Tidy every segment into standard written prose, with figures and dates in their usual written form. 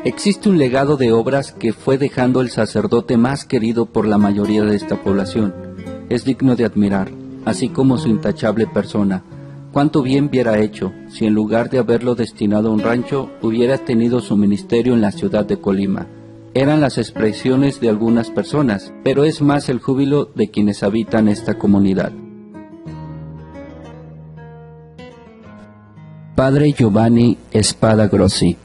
Existe un legado de obras que fue dejando el sacerdote más querido por la mayoría de esta población. Es digno de admirar, así como su intachable persona. Cuánto bien hubiera hecho si en lugar de haberlo destinado a un rancho, hubiera tenido su ministerio en la ciudad de Colima. Eran las expresiones de algunas personas, pero es más el júbilo de quienes habitan esta comunidad. Padre Giovanni Spada Grossi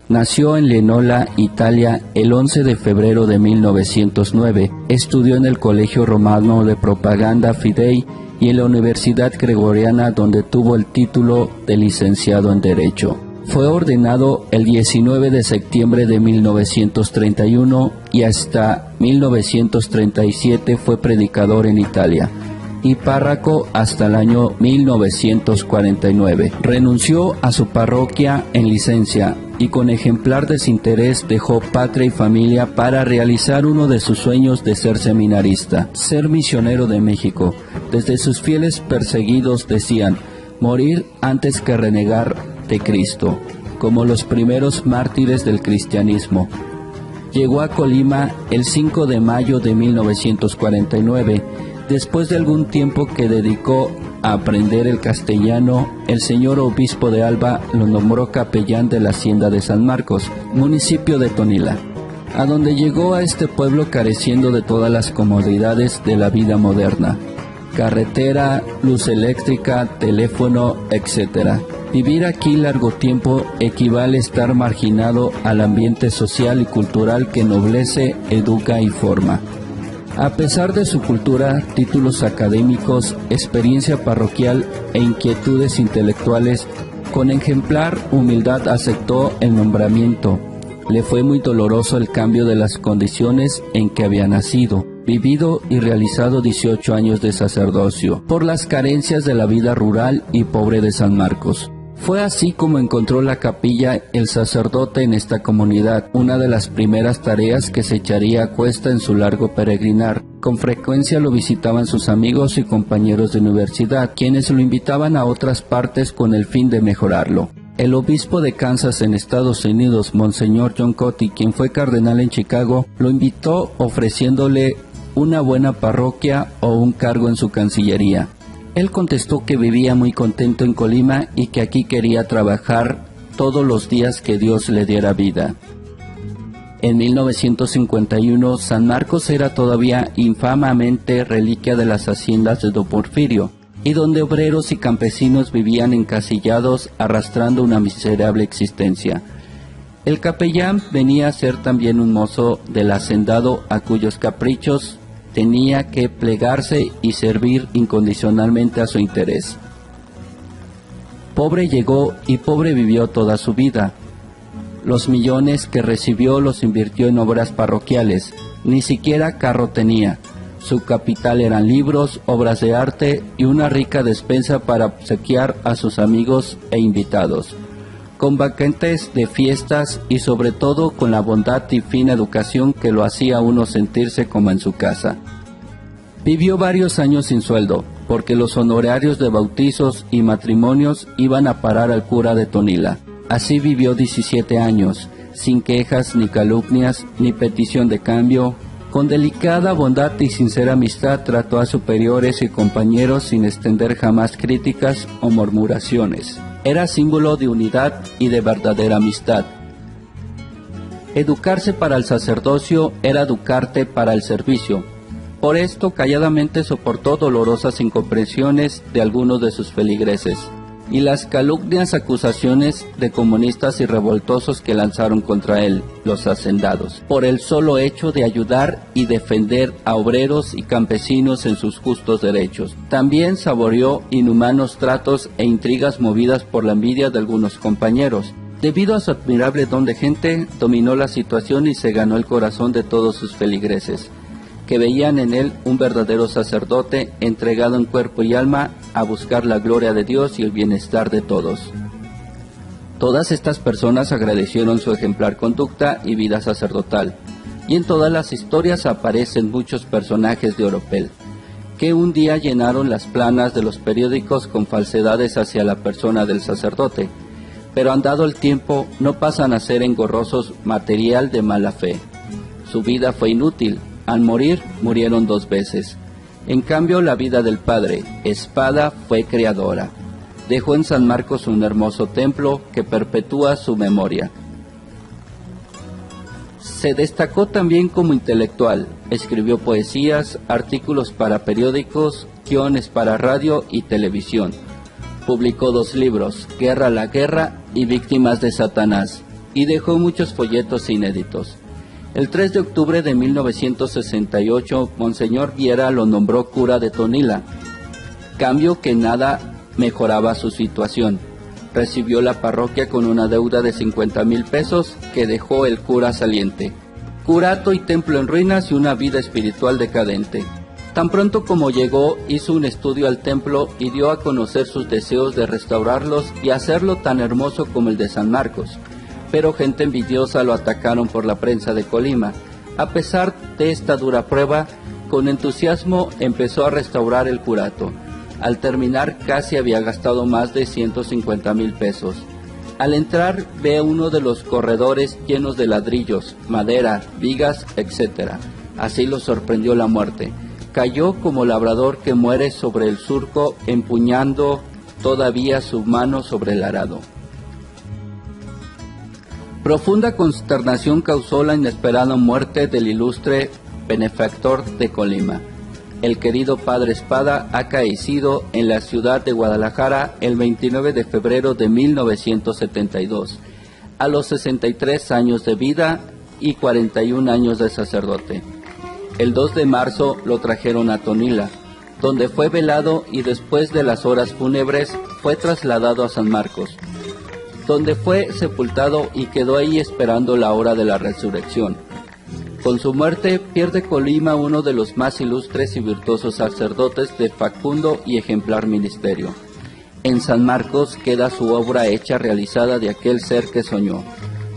nació en Lenola, Italia, el 11 de febrero de 1909. Estudió en el Colegio Romano de Propaganda Fidei y en la Universidad Gregoriana, donde tuvo el título de licenciado en Derecho. Fue ordenado el 19 de septiembre de 1931 y hasta 1937 fue predicador en Italia y párroco hasta el año 1949. Renunció a su parroquia en licencia y con ejemplar desinterés dejó patria y familia para realizar uno de sus sueños de ser seminarista, ser misionero de México. Desde sus fieles perseguidos decían, morir antes que renegar de Cristo, como los primeros mártires del cristianismo. Llegó a Colima el 5 de mayo de 1949, después de algún tiempo que dedicó a aprender el castellano. El señor obispo de Alba lo nombró capellán de la hacienda de San Marcos, municipio de Tonila, a donde llegó a este pueblo careciendo de todas las comodidades de la vida moderna: carretera, luz eléctrica, teléfono, etc. Vivir aquí largo tiempo equivale a estar marginado al ambiente social y cultural que ennoblece, educa y forma. A pesar de su cultura, títulos académicos, experiencia parroquial e inquietudes intelectuales, con ejemplar humildad aceptó el nombramiento. Le fue muy doloroso el cambio de las condiciones en que había nacido, vivido y realizado 18 años de sacerdocio, por las carencias de la vida rural y pobre de San Marcos. Fue así como encontró la capilla el sacerdote en esta comunidad, una de las primeras tareas que se echaría a cuesta en su largo peregrinar. Con frecuencia lo visitaban sus amigos y compañeros de universidad, quienes lo invitaban a otras partes con el fin de mejorarlo. El obispo de Kansas en Estados Unidos, Monseñor John Cotty, quien fue cardenal en Chicago, lo invitó ofreciéndole una buena parroquia o un cargo en su cancillería. Él contestó que vivía muy contento en Colima y que aquí quería trabajar todos los días que Dios le diera vida. En 1951, San Marcos era todavía infamamente reliquia de las haciendas de Don Porfirio, y donde obreros y campesinos vivían encasillados arrastrando una miserable existencia. El capellán venía a ser también un mozo del hacendado a cuyos caprichos tenía que plegarse y servir incondicionalmente a su interés. Pobre llegó y pobre vivió toda su vida. Los millones que recibió los invirtió en obras parroquiales, ni siquiera carro tenía. Su capital eran libros, obras de arte y una rica despensa para obsequiar a sus amigos e invitados, con banquetes de fiestas y sobre todo con la bondad y fina educación que lo hacía a uno sentirse como en su casa. Vivió varios años sin sueldo, porque los honorarios de bautizos y matrimonios iban a parar al cura de Tonila. Así vivió 17 años, sin quejas ni calumnias ni petición de cambio. Con delicada bondad y sincera amistad trató a superiores y compañeros sin extender jamás críticas o murmuraciones. Era símbolo de unidad y de verdadera amistad. Educarse para el sacerdocio era educarte para el servicio. Por esto calladamente soportó dolorosas incomprensiones de algunos de sus feligreses y las calumnias acusaciones de comunistas y revoltosos que lanzaron contra él, los hacendados, por el solo hecho de ayudar y defender a obreros y campesinos en sus justos derechos. También saboreó inhumanos tratos e intrigas movidas por la envidia de algunos compañeros. Debido a su admirable don de gente, dominó la situación y se ganó el corazón de todos sus feligreses, que veían en él un verdadero sacerdote entregado en cuerpo y alma a buscar la gloria de Dios y el bienestar de todos. Todas estas personas agradecieron su ejemplar conducta y vida sacerdotal. y en todas las historias aparecen muchos personajes de Oropel, que un día llenaron las planas de los periódicos con falsedades hacia la persona del sacerdote, pero andado el tiempo no pasan a ser engorrosos material de mala fe. Su vida fue inútil, al morir murieron 2 veces. En cambio la vida del padre, Espada, fue creadora. Dejó en San Marcos un hermoso templo que perpetúa su memoria. Se destacó también como intelectual, escribió poesías, artículos para periódicos, guiones para radio y televisión. Publicó 2 libros, Guerra a la Guerra y Víctimas de Satanás, y dejó muchos folletos inéditos. El 3 de octubre de 1968, Monseñor Viera lo nombró cura de Tonila, cambio que nada mejoraba su situación. Recibió la parroquia con una deuda de 50,000 pesos que dejó el cura saliente. Curato y templo en ruinas y una vida espiritual decadente. Tan pronto como llegó, hizo un estudio al templo y dio a conocer sus deseos de restaurarlos y hacerlo tan hermoso como el de San Marcos. Pero gente envidiosa lo atacaron por la prensa de Colima. A pesar de esta dura prueba, con entusiasmo empezó a restaurar el curato. Al terminar casi había gastado más de 150,000 pesos. Al entrar ve uno de los corredores llenos de ladrillos, madera, vigas, etc. Así lo sorprendió la muerte. Cayó como labrador que muere sobre el surco, empuñando todavía su mano sobre el arado. Profunda consternación causó la inesperada muerte del ilustre benefactor de Colima. El querido Padre Espada ha caecido en la ciudad de Guadalajara el 29 de febrero de 1972, a los 63 años de vida y 41 años de sacerdote. El 2 de marzo lo trajeron a Tonila, donde fue velado y después de las horas fúnebres fue trasladado a San Marcos, donde fue sepultado y quedó ahí esperando la hora de la resurrección. Con su muerte pierde Colima uno de los más ilustres y virtuosos sacerdotes de facundo y ejemplar ministerio. En San Marcos queda su obra hecha realizada de aquel ser que soñó.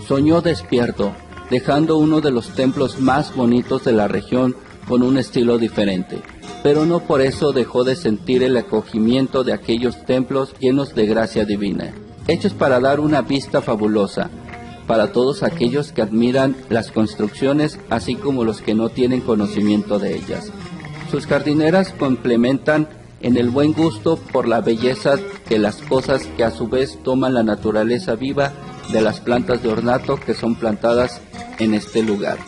Soñó despierto, dejando uno de los templos más bonitos de la región con un estilo diferente, pero no por eso dejó de sentir el acogimiento de aquellos templos llenos de gracia divina, hechos para dar una vista fabulosa para todos aquellos que admiran las construcciones, así como los que no tienen conocimiento de ellas. Sus jardineras complementan en el buen gusto por la belleza de las cosas que a su vez toman la naturaleza viva de las plantas de ornato que son plantadas en este lugar.